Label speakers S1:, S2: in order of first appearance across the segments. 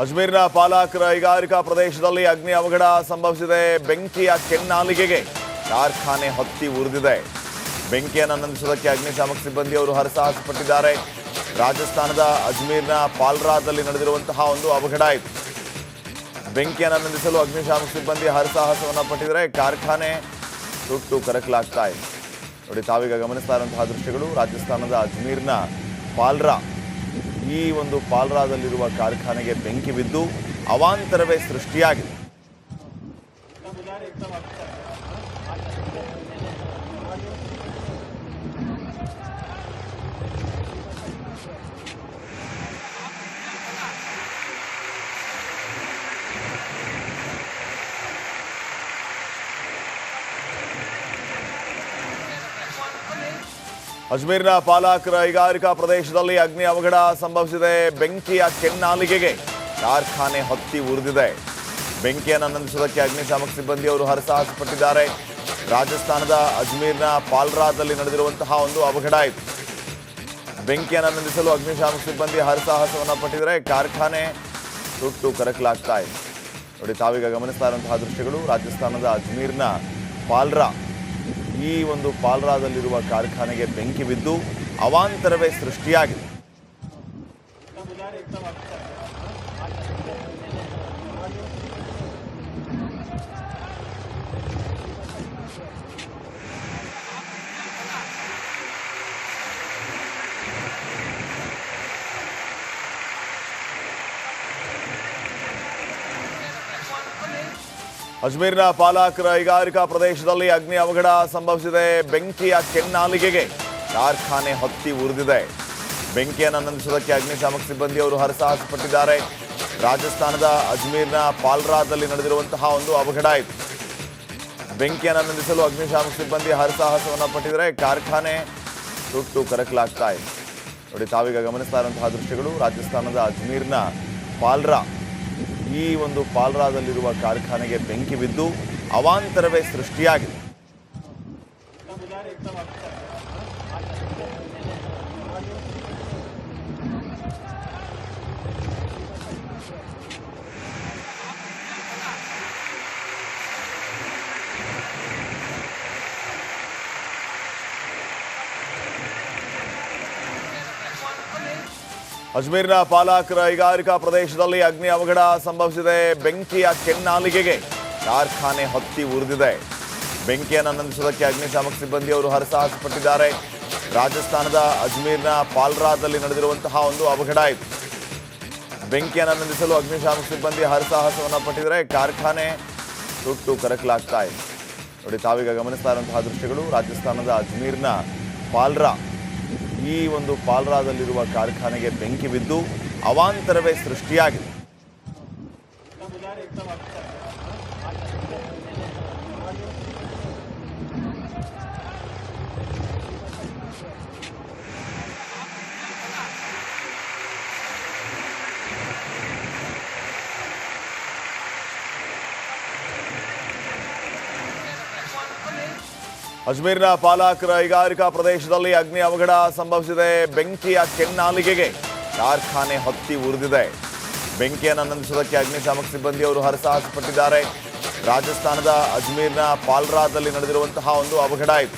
S1: ಅಜ್ಮೀರ್ನ ಪಾಲಾಕರ ಕೈಗಾರಿಕಾ ಪ್ರದೇಶದಲ್ಲಿ ಅಗ್ನಿ ಅವಘಡ ಸಂಭವಿಸಿದೆ. ಬೆಂಕಿಯ ಕೆನ್ನಾಲಿಗೆಗೆ ಕಾರ್ಖಾನೆ ಹೊತ್ತಿ ಉರಿದಿದೆ. ಬೆಂಕಿಯನ್ನು ನಂದಿಸುವುದಕ್ಕೆ ಅಗ್ನಿಶಾಮಕ ಸಿಬ್ಬಂದಿಯವರು ಹರಸಾಹಸ ಪಟ್ಟಿದ್ದಾರೆ. ರಾಜಸ್ಥಾನದ ಅಜ್ಮೀರ್ನ ಪಾಲ್ರಾದಲ್ಲಿ ನಡೆದಿರುವಂತಹ ಒಂದು ಅವಘಡ ಇದು. ಬೆಂಕಿಯನ್ನು ನಂದಿಸಲು ಅಗ್ನಿಶಾಮಕ ಸಿಬ್ಬಂದಿ ಹರಸಾಹಸವನ್ನು ಪಟ್ಟಿದ್ದಾರೆ. ಕಾರ್ಖಾನೆ ಸುಟ್ಟು ಕರಕಲಾಗ್ತಾ ಇದೆ. ನೋಡಿ, ತಾವೀಗ ಗಮನಿಸ್ತಾ ಇರುವಂತಹ ದೃಶ್ಯಗಳು ರಾಜಸ್ಥಾನದ ಅಜ್ಮೀರ್ನ ಪಾಲ್ರಾ. ಈ ಒಂದು ಪಾಲ್ರಾದಲ್ಲಿರುವ ಕಾರ್ಖಾನೆಗೆ ಬೆಂಕಿ ಬಿದ್ದು ಅವಾಂತರವೇ ಸೃಷ್ಟಿಯಾಗಿದೆ. ಅಜ್ಮೀರ್ನ ಪಾಲಾಕರ ಕೈಗಾರಿಕಾ ಪ್ರದೇಶದಲ್ಲಿ ಅಗ್ನಿ ಅವಘಡ ಸಂಭವಿಸಿದೆ. ಬೆಂಕಿಯ ಕೆನ್ನಾಲಿಗೆಗೆ ಕಾರ್ಖಾನೆ ಹೊತ್ತಿ ಉರಿದಿದೆ. ಬೆಂಕಿಯನ್ನು ನಂದಿಸುವುದಕ್ಕೆ ಅಗ್ನಿಶಾಮಕ ಸಿಬ್ಬಂದಿಯವರು ಹರಸಾಹಸ ಪಟ್ಟಿದ್ದಾರೆ. ರಾಜಸ್ಥಾನದ ಅಜ್ಮೀರ್ನ ಪಾಲ್ರಾದಲ್ಲಿ ನಡೆದಿರುವಂತಹ ಒಂದು ಅವಘಡ ಇದು. ಬೆಂಕಿಯನ್ನು ನಂದಿಸಲು ಅಗ್ನಿಶಾಮಕ ಸಿಬ್ಬಂದಿ ಹರಸಾಹಸವನ್ನು ಪಟ್ಟಿದ್ದಾರೆ. ಕಾರ್ಖಾನೆ ಸುಟ್ಟು ಕರಕಲಾಗ್ತಾ ಇದೆ. ನೋಡಿ, ತಾವೀಗ ಗಮನಿಸ್ತಾ ಇರುವಂತಹ ದೃಶ್ಯಗಳು ರಾಜಸ್ಥಾನದ ಅಜ್ಮೀರ್ನ ಪಾಲ್ರಾ. ಈ ಒಂದು ಪಾಲ್ರಾದಲ್ಲಿರುವ ಕಾರ್ಖಾನೆಗೆ ಬೆಂಕಿ ಬಿದ್ದು ಅವಾಂತರವೇ ಸೃಷ್ಟಿಯಾಗಿದೆ. ಅಜ್ಮೀರ್ನ ಪಾಲಾಕರ ಕೈಗಾರಿಕಾ ಪ್ರದೇಶದಲ್ಲಿ ಅಗ್ನಿ ಅವಘಡ ಸಂಭವಿಸಿದೆ. ಬೆಂಕಿಯ ಕೆನ್ನಾಲಿಗೆಗೆ ಕಾರ್ಖಾನೆ ಹೊತ್ತಿ ಉರಿದಿದೆ. ಬೆಂಕಿಯನ್ನು ನಂದಿಸುವುದಕ್ಕೆ ಅಗ್ನಿಶಾಮಕ ಸಿಬ್ಬಂದಿಯವರು ಹರಸಾಹಸ ಪಟ್ಟಿದ್ದಾರೆ. ರಾಜಸ್ಥಾನದ ಅಜ್ಮೀರ್ನ ಪಾಲ್ರಾದಲ್ಲಿ ನಡೆದಿರುವಂತಹ ಒಂದು ಅವಘಡ ಇದು. ಬೆಂಕಿಯನ್ನು ನಂದಿಸಲು ಅಗ್ನಿಶಾಮಕ ಸಿಬ್ಬಂದಿ ಹರಸಾಹಸವನ್ನು ಪಟ್ಟಿದ್ದಾರೆ. ಕಾರ್ಖಾನೆ ಸುಟ್ಟು ಕರಕಲಾಗ್ತಾ ಇದೆ. ನೋಡಿ, ತಾವೀಗ ಗಮನಿಸ್ತಾ ಇರುವಂತಹ ದೃಶ್ಯಗಳು ರಾಜಸ್ಥಾನದ ಅಜ್ಮೀರ್ನ ಪಾಲ್ರಾ. ಈ ಒಂದು ಪಾಲ್ರಾದಲ್ಲಿರುವ ಕಾರ್ಖಾನೆಗೆ ಬೆಂಕಿ ಬಿದ್ದು ಅವಾಂತರವೇ ಸೃಷ್ಟಿಯಾಗಿದೆ. ಅಜ್ಮೀರ್ನ ಪಾಲಾಕರ ಕೈಗಾರಿಕಾ ಪ್ರದೇಶದಲ್ಲಿ ಅಗ್ನಿ ಅವಘಡ ಸಂಭವಿಸಿದೆ. ಬೆಂಕಿಯ ಕೆನ್ನಾಲಿಗೆಗೆ ಕಾರ್ಖಾನೆ ಹೊತ್ತಿ ಉರಿದಿದೆ. ಬೆಂಕಿಯನ್ನು ನಂದಿಸುವುದಕ್ಕೆ ಅಗ್ನಿಶಾಮಕ ಸಿಬ್ಬಂದಿಯವರು ಹರಸಾಹಸ ಪಟ್ಟಿದ್ದಾರೆ. ರಾಜಸ್ಥಾನದ ಅಜ್ಮೀರ್ನ ಪಾಲ್ರಾದಲ್ಲಿ ನಡೆದಿರುವಂತಹ ಒಂದು ಅವಘಡ ಇದು. ಬೆಂಕಿಯನ್ನು ನಂದಿಸಲು ಅಗ್ನಿಶಾಮಕ ಸಿಬ್ಬಂದಿ ಹರಸಾಹಸವನ್ನು ಪಟ್ಟಿದ್ದಾರೆ. ಕಾರ್ಖಾನೆ ಸುಟ್ಟು ಕರಕಲಾಗ್ತಾ ಇದೆ. ನೋಡಿ, ತಾವೀಗ ಗಮನಿಸ್ತಾ ಇರುವಂತಹ ದೃಶ್ಯಗಳು ರಾಜಸ್ಥಾನದ ಅಜ್ಮೀರ್ನ ಪಾಲ್ರಾ. ಈ ಒಂದು ಪಾಲ್ರಾದಲ್ಲಿರುವ ಕಾರ್ಖಾನೆಗೆ ಬೆಂಕಿ ಬಿದ್ದು ಅವಾಂತರವೇ ಸೃಷ್ಟಿಯಾಗಿದೆ. ಅಜ್ಮೀರ್ನ ಪಾಲಾಕರ ಕೈಗಾರಿಕಾ ಪ್ರದೇಶದಲ್ಲಿ ಅಗ್ನಿ ಅವಘಡ ಸಂಭವಿಸಿದೆ. ಬೆಂಕಿಯ ಕೆನ್ನಾಲಿಗೆಗೆ ಕಾರ್ಖಾನೆ ಹೊತ್ತಿ ಉರಿದಿದೆ. ಬೆಂಕಿಯನ್ನು ನಂದಿಸುವುದಕ್ಕೆ ಅಗ್ನಿಶಾಮಕ ಸಿಬ್ಬಂದಿಯವರು ಹರಸಾಹಸ ಪಟ್ಟಿದ್ದಾರೆ. ರಾಜಸ್ಥಾನದ ಅಜ್ಮೀರ್ನ ಪಾಲ್ರಾದಲ್ಲಿ ನಡೆದಿರುವಂತಹ ಒಂದು ಅವಘಡ ಇದು.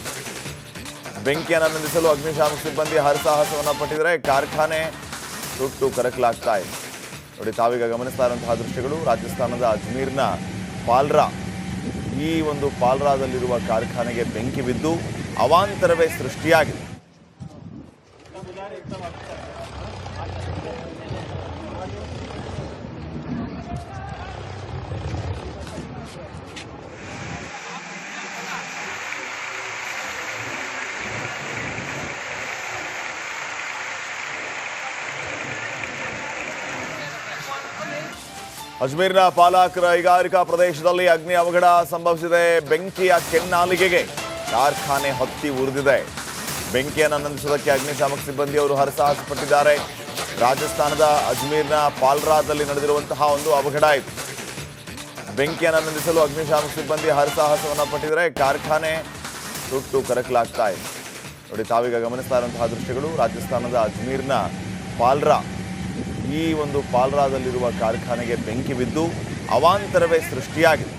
S1: ಬೆಂಕಿಯನ್ನು ನಂದಿಸಲು ಅಗ್ನಿಶಾಮಕ ಸಿಬ್ಬಂದಿ ಹರಸಾಹಸವನ್ನು ಪಟ್ಟಿದ್ದಾರೆ. ಕಾರ್ಖಾನೆ ಸುಟ್ಟು ಕರಕಲಾಗ್ತಾ ಇದೆ. ನೋಡಿ, ತಾವೀಗ ಗಮನಿಸ್ತಾ ಇರುವಂತಹ ದೃಶ್ಯಗಳು ರಾಜಸ್ಥಾನದ ಅಜ್ಮೀರ್ನ ಪಾಲ್ರಾ. ಈ ಒಂದು ಪಾಲ್ರಾದಲ್ಲಿರುವ ಕಾರ್ಖಾನೆಗೆ ಬೆಂಕಿ ಬಿದ್ದು ಅವಾಂತರವೇ ಸೃಷ್ಟಿಯಾಗಿದೆ. ಅಜ್ಮೀರ್ನ ಪಾಲಾಕರ ಕೈಗಾರಿಕಾ ಪ್ರದೇಶದಲ್ಲಿ ಅಗ್ನಿ ಅವಘಡ ಸಂಭವಿಸಿದೆ. ಬೆಂಕಿಯ ಕೆನ್ನಾಲಿಗೆಗೆ ಕಾರ್ಖಾನೆ ಹೊತ್ತಿ ಉರಿದಿದೆ. ಬೆಂಕಿಯನ್ನು ನಂದಿಸುವುದಕ್ಕೆ ಅಗ್ನಿಶಾಮಕ ಸಿಬ್ಬಂದಿಯವರು ಹರಸಾಹಸ ಪಟ್ಟಿದ್ದಾರೆ. ರಾಜಸ್ಥಾನದ ಅಜ್ಮೀರ್ನ ಪಾಲ್ರಾದಲ್ಲಿ ನಡೆದಿರುವಂತಹ ಒಂದು ಅವಘಡ ಇದು. ಬೆಂಕಿಯನ್ನು ನಂದಿಸಲು ಅಗ್ನಿಶಾಮಕ ಸಿಬ್ಬಂದಿ ಹರಸಾಹಸವನ್ನು ಪಟ್ಟಿದ್ದಾರೆ. ಕಾರ್ಖಾನೆ ಸುಟ್ಟು ಕರಕಲಾಗ್ತಾ ಇದೆ. ನೋಡಿ, ತಾವೀಗ ಗಮನಿಸ್ತಾ ಇರುವಂತಹ ದೃಶ್ಯಗಳು ರಾಜಸ್ಥಾನದ ಅಜ್ಮೀರ್ನ ಪಾಲ್ರಾ. ಈ ಒಂದು ಪಾಲ್ರಾದಲ್ಲಿರುವ ಕಾರ್ಖಾನೆಗೆ ಬೆಂಕಿ ಬಿದ್ದು ಅವಾಂತರವೇ ಸೃಷ್ಟಿಯಾಗಿದೆ.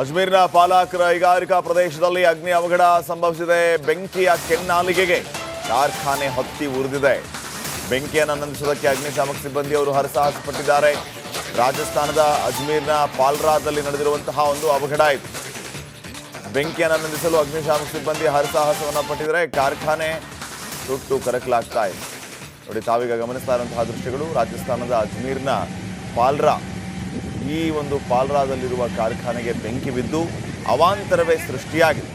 S1: ಅಜ್ಮೀರ್ನ ಪಾಲಾಕ್ ಕೈಗಾರಿಕಾ ಪ್ರದೇಶದಲ್ಲಿ ಅಗ್ನಿ ಅವಘಡ ಸಂಭವಿಸಿದೆ. ಬೆಂಕಿಯ ಕೆನ್ನಾಲಿಗೆಗೆ ಕಾರ್ಖಾನೆ ಹೊತ್ತಿ ಉರಿದಿದೆ. ಬೆಂಕಿಯನ್ನು ನಂದಿಸೋದಕ್ಕೆ ಅಗ್ನಿಶಾಮಕ ಸಿಬ್ಬಂದಿಯವರು ಹರಸಾಹಸ ಪಟ್ಟಿದ್ದಾರೆ. ರಾಜಸ್ಥಾನದ ಅಜ್ಮೀರ್ನ ಪಾಲ್ರಾದಲ್ಲಿ ನಡೆದಿರುವಂತಹ ಒಂದು ಅವಘಡ ಇದು. ಬೆಂಕಿಯನ್ನು ನಂದಿಸಲು ಅಗ್ನಿಶಾಮಕ ಸಿಬ್ಬಂದಿ ಹರಸಾಹಸವನ್ನು ಪಟ್ಟಿದ್ದಾರೆ. ಕಾರ್ಖಾನೆ ಸುಟ್ಟು ಕರಕಲಾಗ್ತಾ ಇದೆ. ನೋಡಿ, ತಾವೀಗ ಗಮನಿಸ್ತಾ ಇರುವಂತಹ ದೃಶ್ಯಗಳು ರಾಜಸ್ಥಾನದ ಅಜ್ಮೀರ್ನ ಪಾಲ್ರಾ. ಈ ಒಂದು ಪಾಲ್ರಾದಲ್ಲಿರುವ ಕಾರ್ಖಾನೆಗೆ ಬೆಂಕಿ ಬಿದ್ದು ಅವಾಂತರವೇ ಸೃಷ್ಟಿಯಾಗಿದೆ.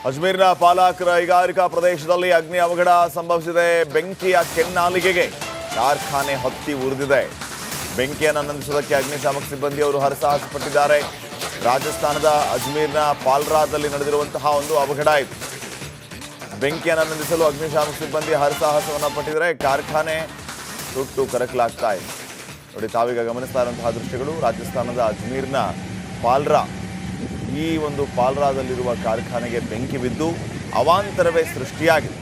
S1: ಅಜ್ಮೀರ್ನ ಪಾಲಾಕ್ ಕೈಗಾರಿಕಾ ಪ್ರದೇಶದಲ್ಲಿ ಅಗ್ನಿ ಅವಘಡ ಸಂಭವಿಸಿದೆ. ಬೆಂಕಿಯ ಕೆನ್ನಾಲಿಗೆಗೆ ಕಾರ್ಖಾನೆ ಹೊತ್ತಿ ಉರಿದಿದೆ. ಬೆಂಕಿಯನ್ನು ನಂದಿಸೋದಕ್ಕೆ ಅಗ್ನಿಶಾಮಕ ಸಿಬ್ಬಂದಿಯವರು ಹರಸಾಹಸ ಪಟ್ಟಿದ್ದಾರೆ. ರಾಜಸ್ಥಾನದ ಅಜ್ಮೀರ್ನ ಪಾಲ್ರಾದಲ್ಲಿ ನಡೆದಿರುವಂತಹ ಒಂದು ಅವಘಡ ಇದು. ಬೆಂಕಿಯನ್ನು ನಂದಿಸಲು ಅಗ್ನಿಶಾಮಕ ಸಿಬ್ಬಂದಿ ಹರಸಾಹಸವನ್ನು ಪಟ್ಟಿದ್ದಾರೆ. ಕಾರ್ಖಾನೆ ಸುಟ್ಟು ಕರಕಲಾಗ್ತಾ ಇದೆ. ನೋಡಿ, ತಾವೀಗ ಗಮನಿಸ್ತಾ ಇರುವಂತಹ ದೃಶ್ಯಗಳು ರಾಜಸ್ಥಾನದ ಅಜ್ಮೀರ್ನ ಪಾಲ್ರಾ. ಈ ಒಂದು ಪಾಲ್ರಾದಲ್ಲಿರುವ ಕಾರ್ಖಾನೆಗೆ ಬೆಂಕಿ ಬಿದ್ದು ಅವಾಂತರವೇ ಸೃಷ್ಟಿಯಾಗಿದೆ.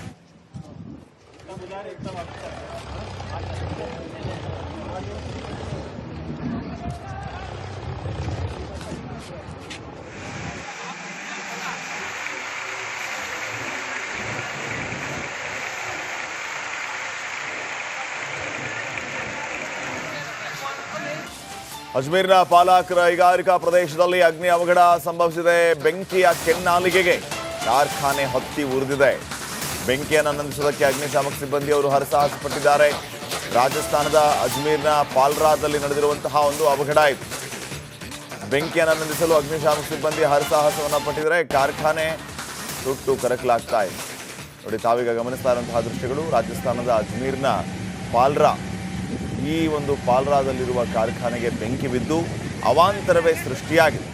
S1: ಅಜ್ಮೀರ್ನ ಪಾಲಾಕ್ ಕೈಗಾರಿಕಾ ಪ್ರದೇಶದಲ್ಲಿ ಅಗ್ನಿ ಅವಘಡ ಸಂಭವಿಸಿದೆ. ಬೆಂಕಿಯ ಕೆನ್ನಾಲಿಗೆಗೆ ಕಾರ್ಖಾನೆ ಹೊತ್ತಿ ಉರಿದಿದೆ. ಬೆಂಕಿಯನ್ನು ನಂದಿಸೋದಕ್ಕೆ ಅಗ್ನಿಶಾಮಕ ಸಿಬ್ಬಂದಿಯವರು ಹರಸಾಹಸ ಪಟ್ಟಿದ್ದಾರೆ. ರಾಜಸ್ಥಾನದ ಅಜ್ಮೀರ್ನ ಪಾಲ್ರಾದಲ್ಲಿ ನಡೆದಿರುವಂತಹ ಒಂದು ಅವಘಡ ಇದು. ಬೆಂಕಿಯನ್ನು ನಂದಿಸಲು ಅಗ್ನಿಶಾಮಕ ಸಿಬ್ಬಂದಿ ಹರಸಾಹಸವನ್ನು ಪಟ್ಟಿದ್ದಾರೆ. ಕಾರ್ಖಾನೆ ಸುಟ್ಟು ಕರಕಲಾಗ್ತಾ ಇದೆ. ನೋಡಿ, ತಾವೀಗ ಗಮನಿಸ್ತಾ ಇರುವಂತಹ ದೃಶ್ಯಗಳು ರಾಜಸ್ಥಾನದ ಅಜ್ಮೀರ್ನ ಪಾಲ್ರಾ. ಈ ಒಂದು ಪಾಲ್ರಾದಲ್ಲಿರುವ ಕಾರ್ಖಾನೆಗೆ ಬೆಂಕಿ ಬಿದ್ದು ಅವಾಂತರವೇ ಸೃಷ್ಟಿಯಾಗಿದೆ.